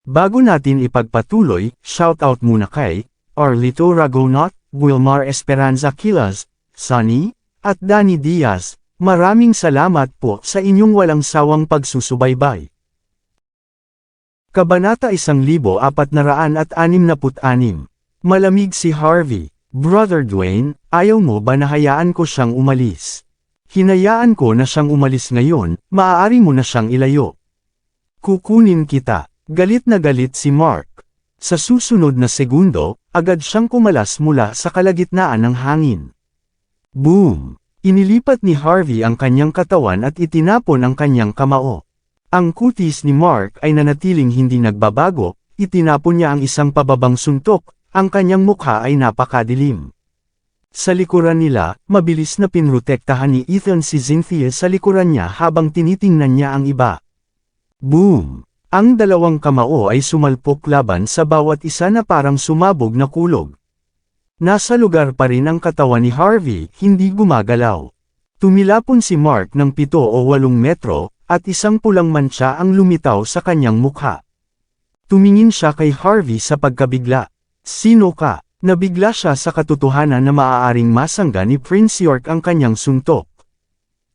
Bago natin ipagpatuloy, shoutout muna kay Arlito Ragonot, Wilmar Esperanza Quilas, Sunny, at Danny Diaz. Maraming salamat po sa inyong walang sawang pagsusubaybay. Kabanata 1466. Malamig si Harvey. Brother Dwayne, ayaw mo ba na hayaan ko siyang umalis? Hinayaan ko na siyang umalis ngayon, maaari mo na siyang ilayo. Kukunin kita. Galit na galit si Mark. Sa susunod na segundo, agad siyang kumalas mula sa kalagitnaan ng hangin. Boom! Inilipat ni Harvey ang kanyang katawan at itinapon ang kanyang kamao. Ang kutis ni Mark ay nanatiling hindi nagbabago, itinapon niya ang isang pababang suntok, ang kanyang mukha ay napakadilim. Sa likuran nila, mabilis na pinrotektahan ni Ethan si Cynthia sa likuran niya habang tinitingnan niya ang iba. Boom! Ang dalawang kamao ay sumalpok laban sa bawat isa na parang sumabog na kulog. Nasa lugar pa rin ang katawan ni Harvey, hindi gumagalaw. Tumilapon si Mark ng 7 o 8 metro, at isang pulang mantsa ang lumitaw sa kanyang mukha. Tumingin siya kay Harvey sa pagkabigla. Sino ka? Nabigla siya sa katotohanan na maaaring masangga ni Prince York ang kanyang suntok.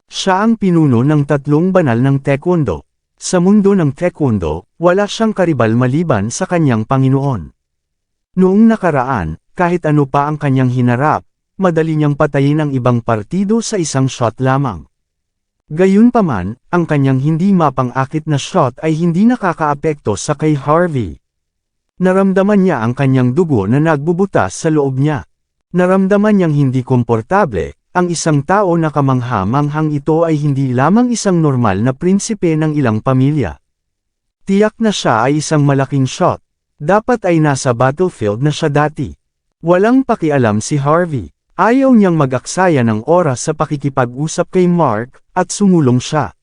Siya ang pinuno ng 3 banal ng Taekwondo. Sa mundo ng Taekwondo, wala siyang karibal maliban sa kanyang Panginoon. Noong nakaraan, kahit ano pa ang kanyang hinarap, madali niyang patayin ang ibang partido sa isang shot lamang. Gayunpaman, ang kanyang hindi mapang-akit na shot ay hindi nakakaapekto sa kay Harvey. Naramdaman niya ang kanyang dugo na nagbubutas sa loob niya. Naramdaman niyang hindi komportable. Ang isang tao na kamangha-manghang ito ay hindi lamang isang normal na prinsipe ng ilang pamilya. Tiyak na siya ay isang malaking shot. Dapat ay nasa battlefield na siya dati. Walang pakialam si Harvey. Ayaw niyang mag-aksaya ng oras sa pakikipag-usap kay Mark, at sumulong siya.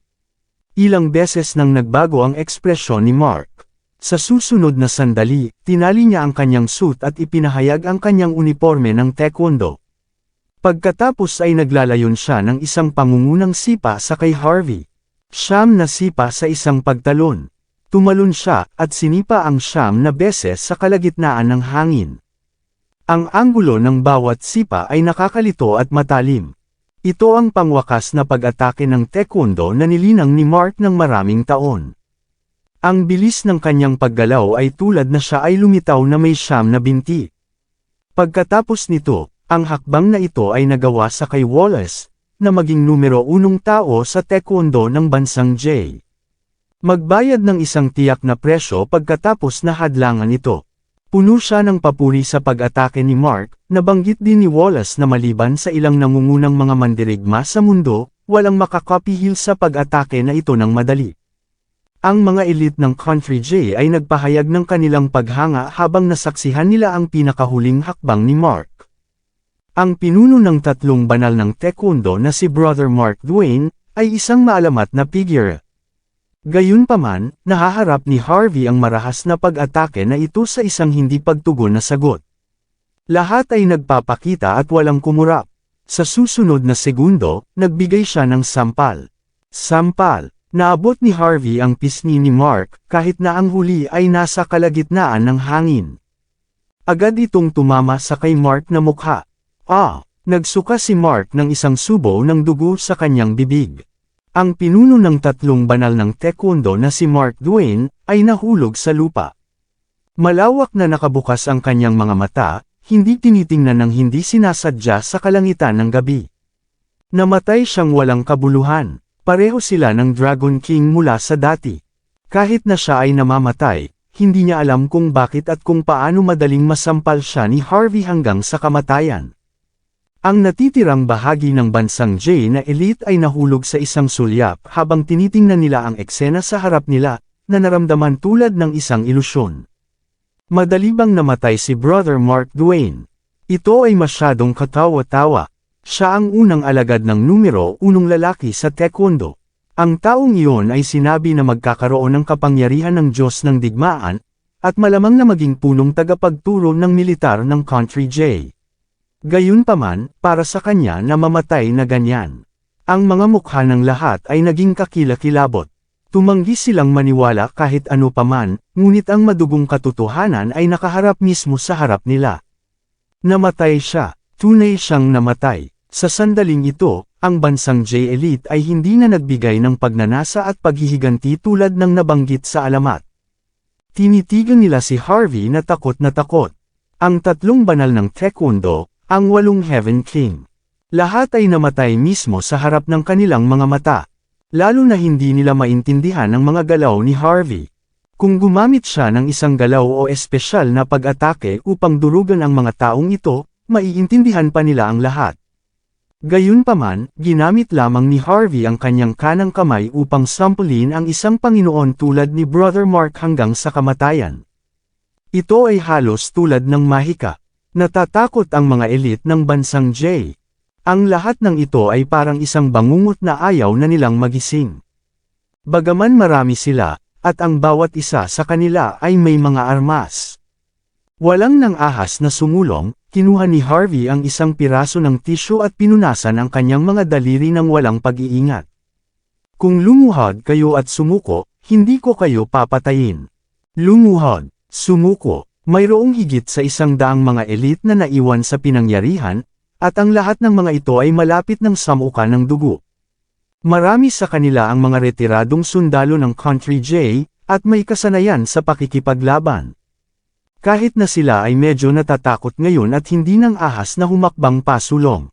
Ilang beses nang nagbago ang ekspresyon ni Mark. Sa susunod na sandali, tinali niya ang kanyang suit at ipinahayag ang kanyang uniforme ng Taekwondo. Pagkatapos ay naglalayon siya ng isang pangungunang sipa sa kay Harvey. 9 na sipa sa isang pagtalon. Tumalon siya at sinipa ang 9 na beses sa kalagitnaan ng hangin. Ang anggulo ng bawat sipa ay nakakalito at matalim. Ito ang pangwakas na pag-atake ng Taekwondo na nilinang ni Mark ng maraming taon. Ang bilis ng kanyang paggalaw ay tulad na siya ay lumitaw na may 9 na binti. Pagkatapos nito, ang hakbang na ito ay nagawa sa kay Wallace, na maging numero 1 tao sa Taekwondo ng bansang J. Magbayad ng isang tiyak na presyo pagkatapos na hadlangan ito. Puno siya ng papuri sa pag-atake ni Mark, nabanggit din ni Wallace na maliban sa ilang nangungunang mga mandirigma sa mundo, walang makakopihil sa pag-atake na ito ng madali. Ang mga elite ng Country J ay nagpahayag ng kanilang paghanga habang nasaksihan nila ang pinakahuling hakbang ni Mark. Ang pinuno ng 3 banal ng Taekwondo na si Brother Mark Dwayne, ay isang maalamat na figure. Gayunpaman, nahaharap ni Harvey ang marahas na pag-atake na ito sa isang hindi pagtugon na sagot. Lahat ay nagpapakita at walang kumurap. Sa susunod na segundo, nagbigay siya ng sampal. Sampal! Naabot ni Harvey ang pisngi ni Mark, kahit na ang huli ay nasa kalagitnaan ng hangin. Agad itong tumama sa kay Mark na mukha. Nagsuka si Mark ng isang subo ng dugo sa kanyang bibig. Ang pinuno ng 3 banal ng Taekwondo na si Mark Dwayne, ay nahulog sa lupa. Malawak na nakabukas ang kanyang mga mata, hindi tinitingnan ng hindi sinasadya sa kalangitan ng gabi. Namatay siyang walang kabuluhan. Pareho sila ng Dragon King mula sa dati. Kahit na siya ay namamatay, hindi niya alam kung bakit at kung paano madaling masampal siya ni Harvey hanggang sa kamatayan. Ang natitirang bahagi ng bansang J na elite ay nahulog sa isang sulyap habang tinitingnan nila ang eksena sa harap nila, na naramdaman tulad ng isang ilusyon. Madali bang namatay si Brother Mark Dwayne? Ito ay masyadong katawa-tawa. Siya ang unang alagad ng numero 1 lalaki sa Taekwondo. Ang taong iyon ay sinabi na magkakaroon ng kapangyarihan ng Diyos ng digmaan, at malamang na maging punong tagapagturo ng militar ng Country J. Gayunpaman, para sa kanya na mamatay na ganyan. Ang mga mukha ng lahat ay naging kakilakilabot. Tumanggi silang maniwala kahit ano paman, ngunit ang madugong katotohanan ay nakaharap mismo sa harap nila. Namatay siya, tunay siyang namatay. Sa sandaling ito, ang bansang J-Elite ay hindi na nagbigay ng pagnanasa at paghihiganti tulad ng nabanggit sa alamat. Tinitigan nila si Harvey na takot na takot. Ang 3 banal ng Taekwondo, ang 8 Heaven King. Lahat ay namatay mismo sa harap ng kanilang mga mata. Lalo na hindi nila maintindihan ang mga galaw ni Harvey. Kung gumamit siya ng isang galaw o espesyal na pag-atake upang durugan ang mga taong ito, maiintindihan pa nila ang lahat. Gayunpaman, ginamit lamang ni Harvey ang kanyang kanang kamay upang sampulin ang isang Panginoon tulad ni Brother Mark hanggang sa kamatayan. Ito ay halos tulad ng mahika. Natatakot ang mga elite ng bansang J. Ang lahat ng ito ay parang isang bangungot na ayaw na nilang magising. Bagaman marami sila, at ang bawat isa sa kanila ay may mga armas. Walang nang ahas na sumulong, kinuha ni Harvey ang isang piraso ng tisyo at pinunasan ang kanyang mga daliri ng walang pag-iingat. Kung lumuhod kayo at sumuko, hindi ko kayo papatayin. Lumuhod, sumuko, mayroong higit sa 100 mga elite na naiwan sa pinangyarihan, at ang lahat ng mga ito ay malapit ng samukan ng dugo. Marami sa kanila ang mga retiradong sundalo ng Country J, at may kasanayan sa pakikipaglaban. Kahit na sila ay medyo natatakot ngayon at hindi nang ahas na humakbang pasulong.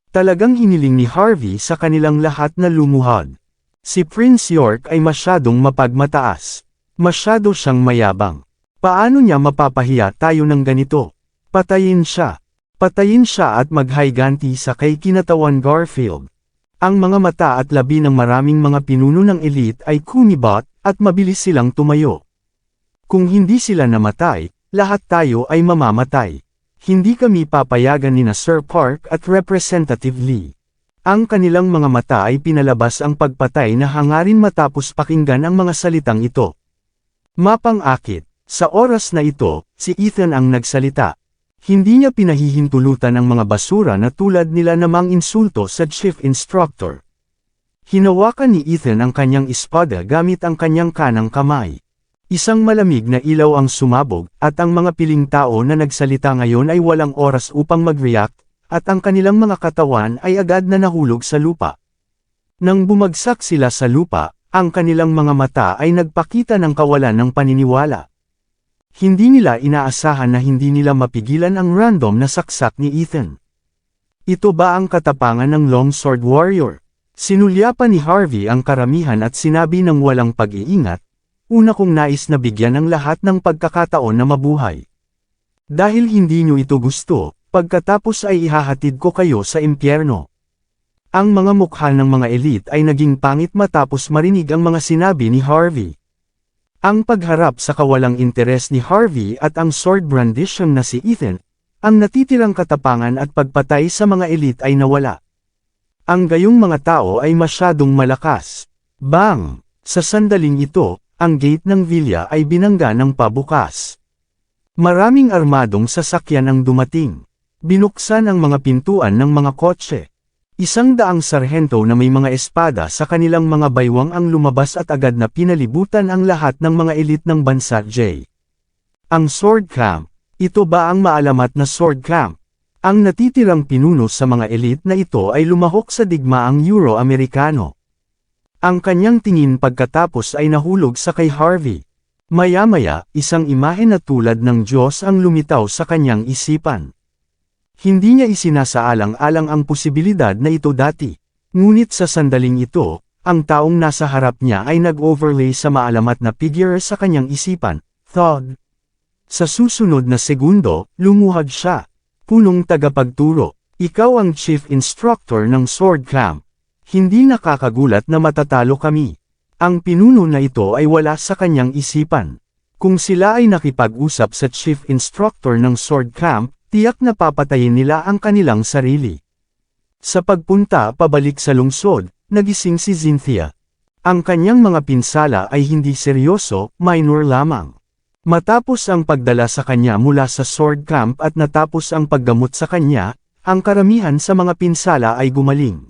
Talagang hiniling ni Harvey sa kanilang lahat na lumuhod. Si Prince York ay masyadong mapagmataas. Masyado siyang mayabang. Paano niya mapapahiya tayo ng ganito? Patayin siya. Patayin siya at maghayganti sa kay Kinatawan Garfield. Ang mga mata at labi ng maraming mga pinuno ng elite ay kumibot, at mabilis silang tumayo. Kung hindi sila namatay, lahat tayo ay mamamatay. Hindi kami papayagan ni na Sir Park at Representative Lee. Ang kanilang mga mata ay pinalabas ang pagpatay na hangarin matapos pakinggan ang mga salitang ito. Mapang-akit, sa oras na ito, si Ethan ang nagsalita. Hindi niya pinahihintulutan ang mga basura na tulad nila namang insulto sa chief instructor. Hinawakan ni Ethan ang kanyang espada gamit ang kanyang kanang kamay. Isang malamig na ilaw ang sumabog, at ang mga piling tao na nagsalita ngayon ay walang oras upang mag-react, at ang kanilang mga katawan ay agad na nahulog sa lupa. Nang bumagsak sila sa lupa, ang kanilang mga mata ay nagpakita ng kawalan ng paniniwala. Hindi nila inaasahan na hindi nila mapigilan ang random na saksak ni Ethan. Ito ba ang katapangan ng Longsword Warrior? Sinulyapan ni Harvey ang karamihan at sinabi ng walang pag-iingat, una kong nais na bigyan ng lahat ng pagkakataon na mabuhay. Dahil hindi nyo ito gusto, pagkatapos ay ihahatid ko kayo sa impyerno. Ang mga mukha ng mga elite ay naging pangit matapos marinig ang mga sinabi ni Harvey. Ang pagharap sa kawalang interes ni Harvey at ang sword brandishing na si Ethan, ang natitirang katapangan at pagpatay sa mga elite ay nawala. Ang gayong mga tao ay masyadong malakas. Bang! Sa sandaling ito, ang gate ng villa ay binangga ng pabukas. Maraming armadong sasakyan ang dumating. Binuksan ang mga pintuan ng mga kotse. 100 sarhento na may mga espada sa kanilang mga baywang ang lumabas at agad na pinalibutan ang lahat ng mga elite ng bansa J. Ang sword camp. Ito ba ang maalamat na sword camp? Ang natitirang pinuno sa mga elite na ito ay lumahok sa digmaang Euro-Amerikano. Ang kanyang tingin pagkatapos ay nahulog sa kay Harvey. Maya-maya, isang imahe na tulad ng Diyos ang lumitaw sa kanyang isipan. Hindi niya isinasaalang-alang ang posibilidad na ito dati. Ngunit sa sandaling ito, ang taong nasa harap niya ay nag-overlay sa maalamat na figure sa kanyang isipan, thought. Sa susunod na segundo, lumuhod siya. Punong tagapagturo, ikaw ang chief instructor ng sword camp. Hindi nakakagulat na matatalo kami. Ang pinuno na ito ay wala sa kanyang isipan. Kung sila ay nakipag-usap sa chief instructor ng sword camp, tiyak na papatayin nila ang kanilang sarili. Sa pagpunta pabalik sa lungsod, nagising si Cynthia. Ang kanyang mga pinsala ay hindi seryoso, minor lamang. Matapos ang pagdala sa kanya mula sa sword camp at natapos ang paggamot sa kanya, ang karamihan sa mga pinsala ay gumaling.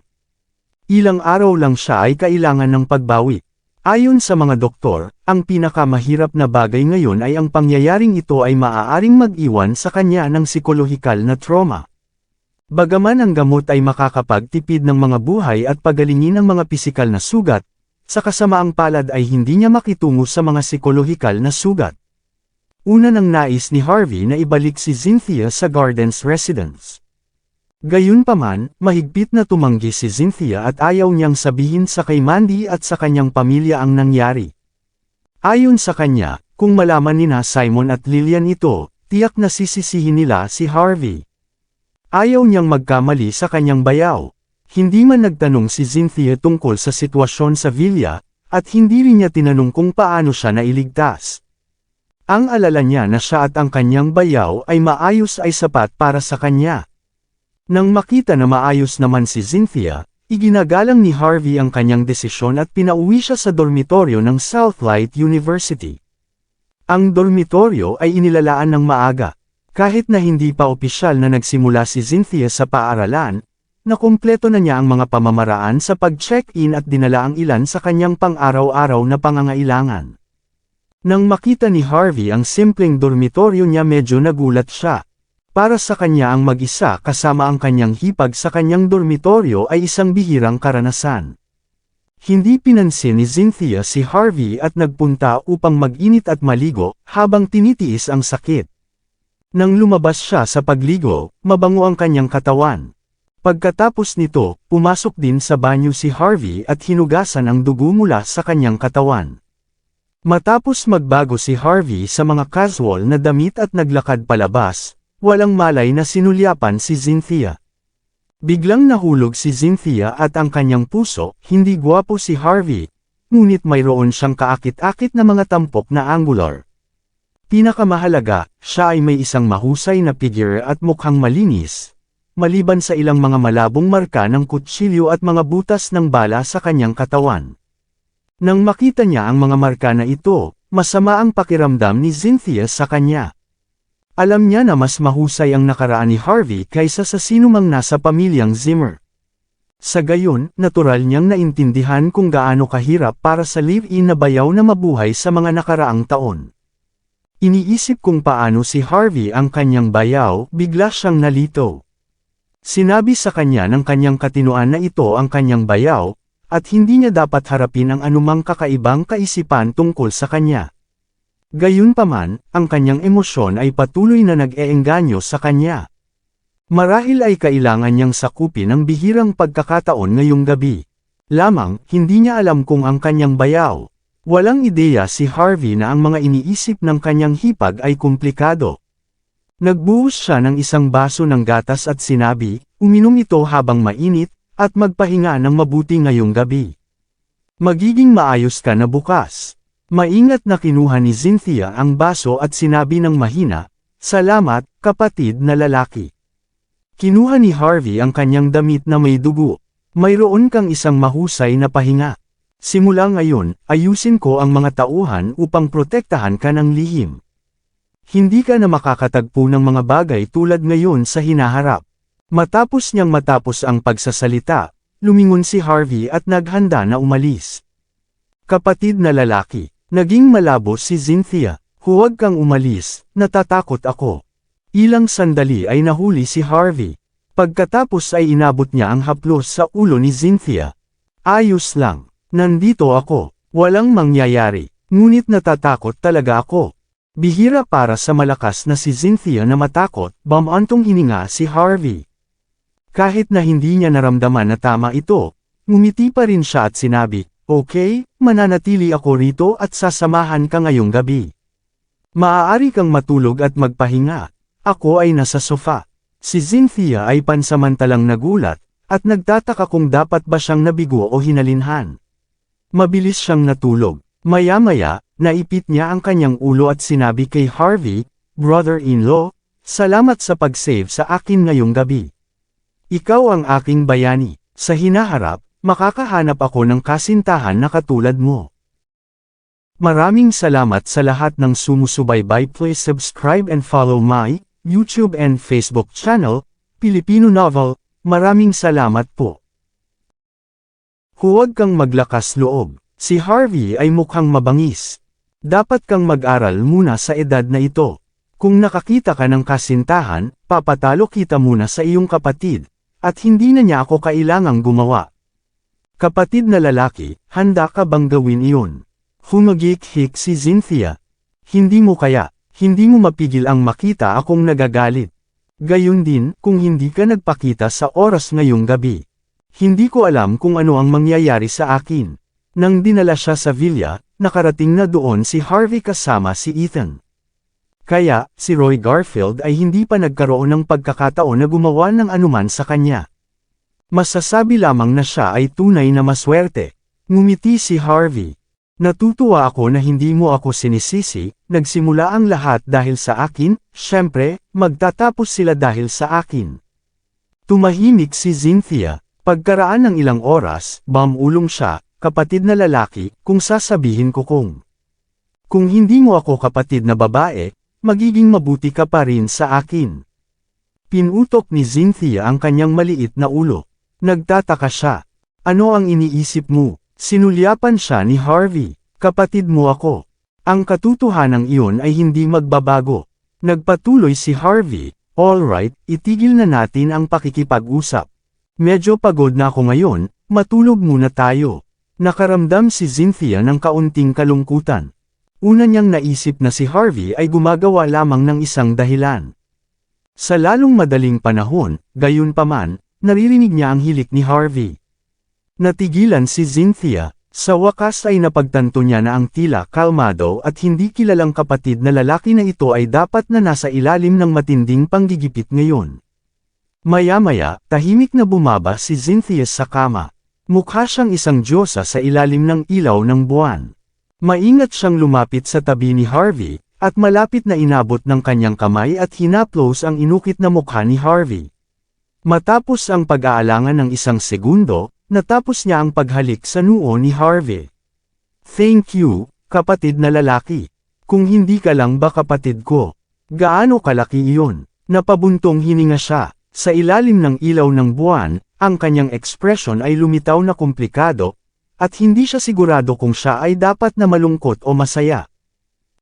Ilang araw lang siya ay kailangan ng pagbawi. Ayon sa mga doktor, ang pinakamahirap na bagay ngayon ay ang pangyayaring ito ay maaaring mag-iwan sa kanya ng psikolohikal na trauma. Bagaman ang gamot ay makakapagtipid ng mga buhay at pagalingin ang mga pisikal na sugat, sa kasamaang palad ay hindi niya makitungo sa mga psikolohikal na sugat. Una nang nais ni Harvey na ibalik si Cynthia sa Gardens residence. Gayunpaman, mahigpit na tumanggi si Cynthia at ayaw niyang sabihin sa kay Mandy at sa kanyang pamilya ang nangyari. Ayon sa kanya, kung malaman nina Simon at Lillian ito, tiyak na sisisihin nila si Harvey. Ayaw niyang magkamali sa kanyang bayaw. Hindi man nagtanong si Cynthia tungkol sa sitwasyon sa villa, at hindi rin niya tinanong kung paano siya nailigtas. Ang alala niya na siya at ang kanyang bayaw ay maayos ay sapat para sa kanya. Nang makita na maayos naman si Cynthia, iginagalang ni Harvey ang kanyang desisyon at pinauwi siya sa dormitoryo ng Southlight University. Ang dormitoryo ay inilalaan ng maaga. Kahit na hindi pa opisyal na nagsimula si Cynthia sa paaralan, nakumpleto na niya ang mga pamamaraan sa pag-check-in at dinala ang ilan sa kanyang pang-araw-araw na pangangailangan. Nang makita ni Harvey ang simpleng dormitoryo niya medyo nagulat siya. Para sa kanya ang mag-isa kasama ang kanyang hipag sa kanyang dormitoryo ay isang bihirang karanasan. Hindi pinansin ni Cynthia si Harvey at nagpunta upang mag-init at maligo habang tinitiis ang sakit. Nang lumabas siya sa pagligo, mabango ang kanyang katawan. Pagkatapos nito, pumasok din sa banyo si Harvey at hinugasan ang dugo mula sa kanyang katawan. Matapos magbago si Harvey sa mga casual na damit at naglakad palabas, walang malay na sinulyapan si Cynthia. Biglang nahulog si Cynthia at ang kanyang puso, hindi gwapo si Harvey, ngunit mayroon siyang kaakit-akit na mga tampok na angular. Pinakamahalaga, siya ay may isang mahusay na figure at mukhang malinis, maliban sa ilang mga malabong marka ng kutsilyo at mga butas ng bala sa kanyang katawan. Nang makita niya ang mga marka na ito, masama ang pakiramdam ni Cynthia sa kanya. Alam niya na mas mahusay ang nakaraan ni Harvey kaysa sa sinumang nasa pamilyang Zimmer. Sa gayon, natural niyang naintindihan kung gaano kahirap para sa live-in na bayaw na mabuhay sa mga nakaraang taon. Iniisip kung paano si Harvey ang kanyang bayaw, bigla siyang nalito. Sinabi sa kanya ng kanyang katinuan na ito ang kanyang bayaw, at hindi niya dapat harapin ang anumang kakaibang kaisipan tungkol sa kanya. Gayunpaman, ang kanyang emosyon ay patuloy na nag-eengganyo sa kanya. Marahil ay kailangan niyang sakupin ang bihirang pagkakataon ngayong gabi. Lamang, hindi niya alam kung ang kanyang bayaw. Walang ideya si Harvey na ang mga iniisip ng kanyang hipag ay komplikado. Nagbuhos siya ng isang baso ng gatas at sinabi, uminom ito habang mainit, at magpahinga ng mabuti ngayong gabi. Magiging maayos ka na bukas. Maingat na kinuha ni Cynthia ang baso at sinabi ng mahina, salamat, kapatid na lalaki. Kinuha ni Harvey ang kanyang damit na may dugo. Mayroon kang isang mahusay na pahinga. Simula ngayon, ayusin ko ang mga tauhan upang protektahan ka ng lihim. Hindi ka na makakatagpo ng mga bagay tulad ngayon sa hinaharap. Matapos ang pagsasalita, lumingon si Harvey at naghanda na umalis. Kapatid na lalaki, naging malabo si Cynthia, huwag kang umalis, natatakot ako. Ilang sandali ay nahuli si Harvey. Pagkatapos ay inabot niya ang haplos sa ulo ni Cynthia. Ayos lang, nandito ako, walang mangyayari, ngunit natatakot talaga ako. Bihira para sa malakas na si Cynthia na matakot, bamantong hininga si Harvey. Kahit na hindi niya naramdaman na tama ito, ngumiti pa rin siya at sinabi, okay, mananatili ako rito at sasamahan ka ngayong gabi. Maaari kang matulog at magpahinga, ako ay nasa sofa. Si Cynthia ay pansamantalang nagulat, at nagtataka kung dapat ba siyang nabigo o hinalinhan. Mabilis siyang natulog, maya-maya, naipit niya ang kanyang ulo at sinabi kay Harvey, brother-in-law, salamat sa pag-save sa akin ngayong gabi. Ikaw ang aking bayani, sa hinaharap, makakahanap ako ng kasintahan na katulad mo. Maraming salamat sa lahat ng sumusubaybay. Please subscribe and follow my YouTube and Facebook channel, Pilipino Novel. Maraming salamat po. Huwag kang maglakas loob. Si Harvey ay mukhang mabangis. Dapat kang mag-aral muna sa edad na ito. Kung nakakita ka ng kasintahan, papatalo kita muna sa iyong kapatid, at hindi na niya ako kailangang gumawa. Kapatid na lalaki, handa ka bang gawin iyon? Humagik-hik si Cynthia. Hindi mo kaya, hindi mo mapigil ang makita akong nagagalit. Gayun din, kung hindi ka nagpakita sa oras ngayong gabi. Hindi ko alam kung ano ang mangyayari sa akin. Nang dinala siya sa villa, nakarating na doon si Harvey kasama si Ethan. Kaya, si Roy Garfield ay hindi pa nagkaroon ng pagkakataon na gumawa ng anuman sa kanya. Masasabi lamang na siya ay tunay na maswerte. Ngumiti si Harvey. Natutuwa ako na hindi mo ako sinisisi, nagsimula ang lahat dahil sa akin, syempre, magtatapos sila dahil sa akin. Tumahimik si Cynthia. Pagkaraan ng ilang oras, bumulong siya. Kapatid na lalaki, kung sasabihin ko kung hindi mo ako kapatid na babae, magiging mabuti ka pa rin sa akin. Pinutok ni Cynthia ang kanyang maliit na ulo. Nagtataka siya. Ano ang iniisip mo? Sinulyapan siya ni Harvey. Kapatid mo ako. Ang katotohanan iyon ay hindi magbabago. Nagpatuloy si Harvey. Alright, itigil na natin ang pakikipag-usap. Medyo pagod na ako ngayon, matulog muna tayo. Nakaramdam si Cynthia ng kaunting kalungkutan. Una niyang naisip na si Harvey ay gumagawa lamang ng isang dahilan. Sa lalong madaling panahon, gayunpaman, naririnig niya ang hilik ni Harvey. Natigilan si Cynthia. Sa wakas ay napagtanto niya na ang tila kalmado at hindi kilalang kapatid na lalaki na ito ay dapat na nasa ilalim ng matinding panggigipit ngayon. Maya-maya, tahimik na bumaba si Cynthia sa kama. Mukha siyang isang diyosa sa ilalim ng ilaw ng buwan. Maingat siyang lumapit sa tabi ni Harvey, at malapit na inabot ng kanyang kamay at hinaplos ang inukit na mukha ni Harvey. Matapos ang pag-aalangan ng isang segundo, natapos niya ang paghalik sa noo ni Harvey. Thank you, kapatid na lalaki. Kung hindi ka lang ba kapatid ko? Gaano kalaki iyon? Napabuntong hininga siya. Sa ilalim ng ilaw ng buwan, ang kanyang ekspresyon ay lumitaw na komplikado, at hindi siya sigurado kung siya ay dapat na malungkot o masaya.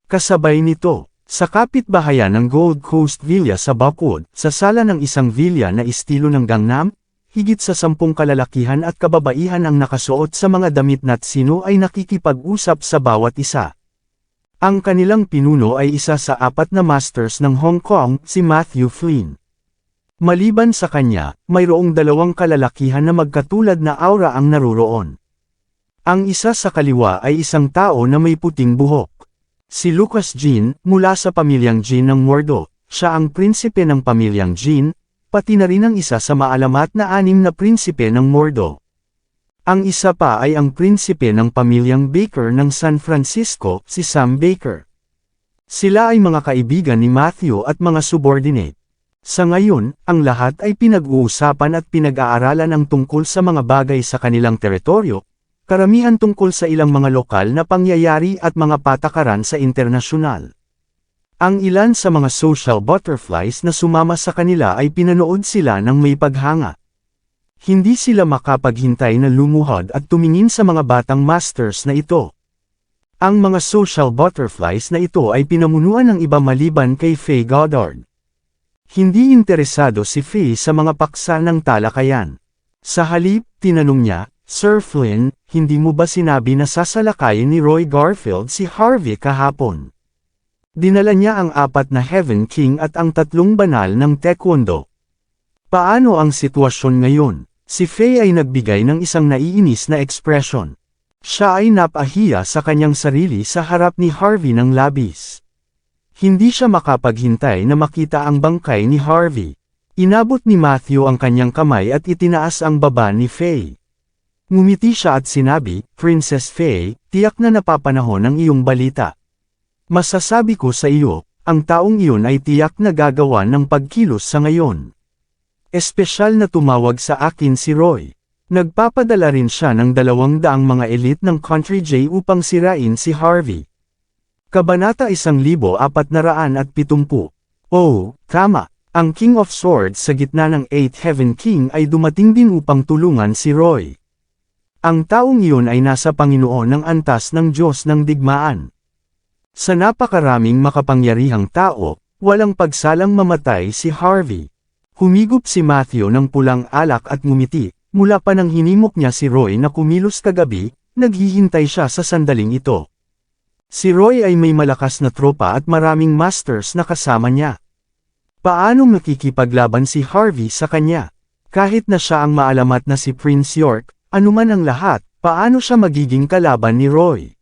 Kasabay nito, sa kapitbahayan ng Gold Coast Villa sa Buckwood, sa sala ng isang villa na estilo ng Gangnam, higit sa 10 kalalakihan at kababaihan ang nakasuot sa mga damit na sino ay nakikipag-usap sa bawat isa. Ang kanilang pinuno ay isa sa 4 na masters ng Hong Kong, si Matthew Flynn. Maliban sa kanya, mayroong 2 kalalakihan na magkatulad na aura ang naruroon. Ang isa sa kaliwa ay isang tao na may puting buhok. Si Lucas Jean, mula sa pamilyang Jean ng Mordo, siya ang prinsipe ng pamilyang Jean, pati na rin ang isa sa maalamat na 6 na prinsipe ng Mordo. Ang isa pa ay ang prinsipe ng pamilyang Baker ng San Francisco, si Sam Baker. Sila ay mga kaibigan ni Matthew at mga subordinate. Sa ngayon, ang lahat ay pinag-uusapan at pinag-aaralan ang tungkol sa mga bagay sa kanilang teritoryo, karamihan tungkol sa ilang mga lokal na pangyayari at mga patakaran sa internasyonal. Ang ilan sa mga social butterflies na sumama sa kanila ay pinanood sila ng may paghanga. Hindi sila makapaghintay na lumuhod at tumingin sa mga batang masters na ito. Ang mga social butterflies na ito ay pinamunuan ng iba maliban kay Faye Goddard. Hindi interesado si Faye sa mga paksa ng talakayan. Sa halip, tinanong niya, Sir Flynn, hindi mo ba sinabi na sasalakayin ni Roy Garfield si Harvey kahapon? Dinala niya ang 4 na Heaven King at ang 3 banal ng Taekwondo. Paano ang sitwasyon ngayon? Si Faye ay nagbigay ng isang naiinis na ekspresyon. Siya ay napahiya sa kanyang sarili sa harap ni Harvey ng labis. Hindi siya makapaghintay na makita ang bangkay ni Harvey. Inabot ni Matthew ang kanyang kamay at itinaas ang baba ni Faye. Ngumiti siya at sinabi, Princess Faye, tiyak na napapanahon ang iyong balita. Masasabi ko sa iyo, ang taong iyon ay tiyak na gagawa ng pagkilos sa ngayon. Espesyal na tumawag sa akin si Roy. Nagpapadala rin siya ng 200 mga elite ng Country J upang sirain si Harvey. Kabanata 1470. Oh, tama. Ang King of Swords sa gitna ng 8 Heaven King ay dumating din upang tulungan si Roy. Ang taong iyon ay nasa Panginoon ng antas ng Diyos ng digmaan. Sa napakaraming makapangyarihang tao, walang pagsalang mamatay si Harvey. Humigop si Matthew ng pulang alak at ngumiti, mula pa nang hinimok niya si Roy na kumilos kagabi, naghihintay siya sa sandaling ito. Si Roy ay may malakas na tropa at maraming masters na kasama niya. Paano makikipaglaban si Harvey sa kanya? Kahit na siya ang maalamat na si Prince York, anuman ang lahat, paano siya magiging kalaban ni Roy?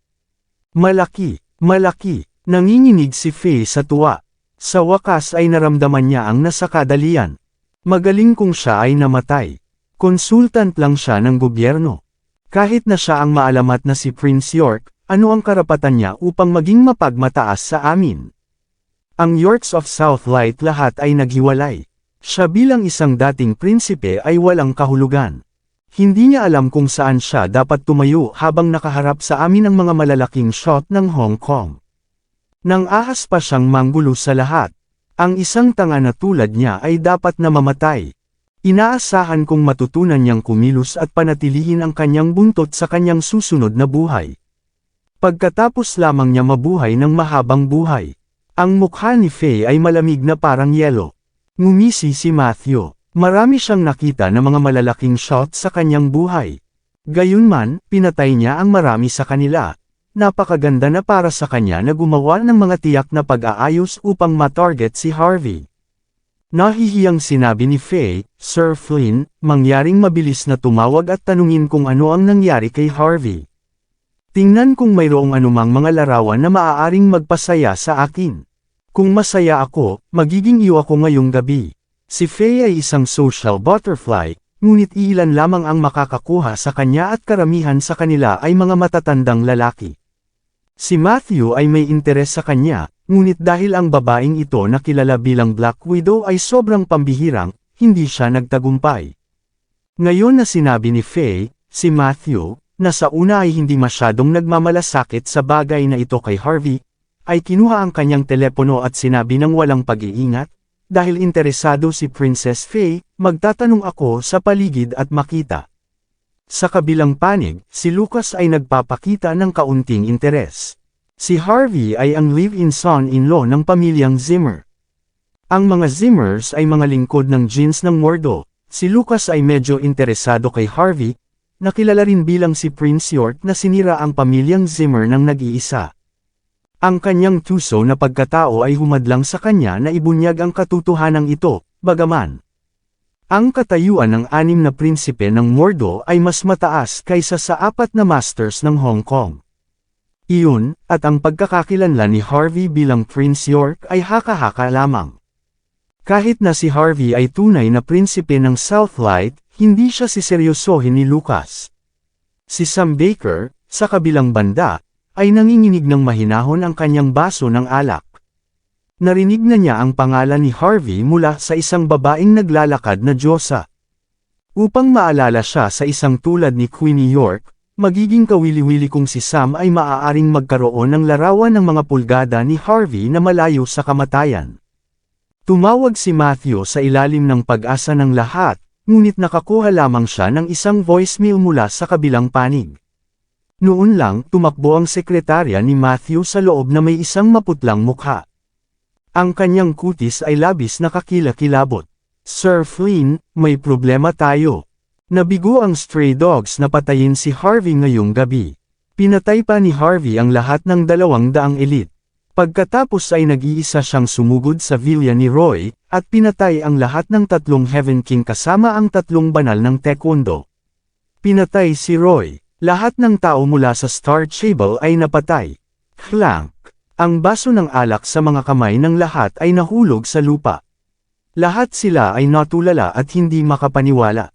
Malaki, nanginginig si Faye sa tuwa. Sa wakas ay naramdaman niya ang nasakadalian. Magaling kung siya ay namatay. Konsultant lang siya ng gobyerno. Kahit na siya ang maalamat na si Prince York, ano ang karapatan niya upang maging mapagmataas sa amin? Ang Yorks of Southlight lahat ay naghiwalay. Siya bilang isang dating prinsipe ay walang kahulugan. Hindi niya alam kung saan siya dapat tumayo habang nakaharap sa amin ang mga malalaking shot ng Hong Kong. Nang ahas pa siyang manggulo sa lahat. Ang isang tanga na tulad niya ay dapat na mamatay. Inaasahan kong matutunan niyang kumilos at panatilihin ang kanyang buntot sa kanyang susunod na buhay. Pagkatapos lamang niya mabuhay ng mahabang buhay. Ang mukha ni Faye ay malamig na parang yelo. Ngumisi si Matthew. Marami siyang nakita na mga malalaking shot sa kanyang buhay. Gayunman, pinatay niya ang marami sa kanila. Napakaganda na para sa kanya na gumawa ng mga tiyak na pag-aayos upang matarget si Harvey. Nahihiyang sinabi ni Faye, Sir Flynn, mangyaring mabilis na tumawag at tanungin kung ano ang nangyari kay Harvey. Tingnan kung mayroong anumang mga larawan na maaaring magpasaya sa akin. Kung masaya ako, magiging iyo ako ngayong gabi. Si Faye ay isang social butterfly, ngunit iilan lamang ang makakakuha sa kanya at karamihan sa kanila ay mga matatandang lalaki. Si Matthew ay may interes sa kanya, ngunit dahil ang babaeng ito na kilala bilang Black Widow ay sobrang pambihirang, hindi siya nagtagumpay. Ngayon na sinabi ni Faye, si Matthew, na sa una ay hindi masyadong nagmamalasakit sa bagay na ito kay Harvey, ay kinuha ang kanyang telepono at sinabi ng walang pag-iingat, dahil interesado si Princess Faye, magtatanong ako sa paligid at makita. Sa kabilang panig, si Lucas ay nagpapakita ng kaunting interes. Si Harvey ay ang live-in son-in-law ng pamilyang Zimmer. Ang mga Zimmers ay mga lingkod ng jeans ng Mordo. Si Lucas ay medyo interesado kay Harvey, nakilala rin bilang si Prince York na sinira ang pamilyang Zimmer ng nag-iisa. Ang kanyang tuso na pagkatao ay humadlang sa kanya na ibunyag ang katotohanan ito, bagaman. Ang katayuan ng 6 na prinsipe ng Mordo ay mas mataas kaysa sa 4 na masters ng Hong Kong. Iyon, at ang pagkakakilanlan ni Harvey bilang Prince York ay haka-haka lamang. Kahit na si Harvey ay tunay na prinsipe ng Southlight, hindi siya siseryosohin ni Lucas. Si Sam Baker, sa kabilang banda, ay nanginginig ng mahinahon ang kanyang baso ng alak. Narinig na niya ang pangalan ni Harvey mula sa isang babaeng naglalakad na diyosa. Upang maalala siya sa isang tulad ni Queenie York, magiging kawili-wili kung si Sam ay maaaring magkaroon ng larawan ng mga pulgada ni Harvey na malayo sa kamatayan. Tumawag si Matthew sa ilalim ng pag-asa ng lahat, ngunit nakakuha lamang siya ng isang voicemail mula sa kabilang panig. Noon lang, tumakbo ang sekretarya ni Matthew sa loob na may isang maputlang mukha. Ang kanyang kutis ay labis na kakilakilabot. Sir Flynn, may problema tayo. Nabigo ang stray dogs na patayin si Harvey ngayong gabi. Pinatay pa ni Harvey ang lahat ng 200 elite. Pagkatapos ay nag-iisa siyang sumugod sa villa ni Roy, at pinatay ang lahat ng 3 Heaven King kasama ang 3 banal ng Taekwondo. Pinatay si Roy. Lahat ng tao mula sa Star Table ay napatay. Clank! Ang baso ng alak sa mga kamay ng lahat ay nahulog sa lupa. Lahat sila ay natulala at hindi makapaniwala.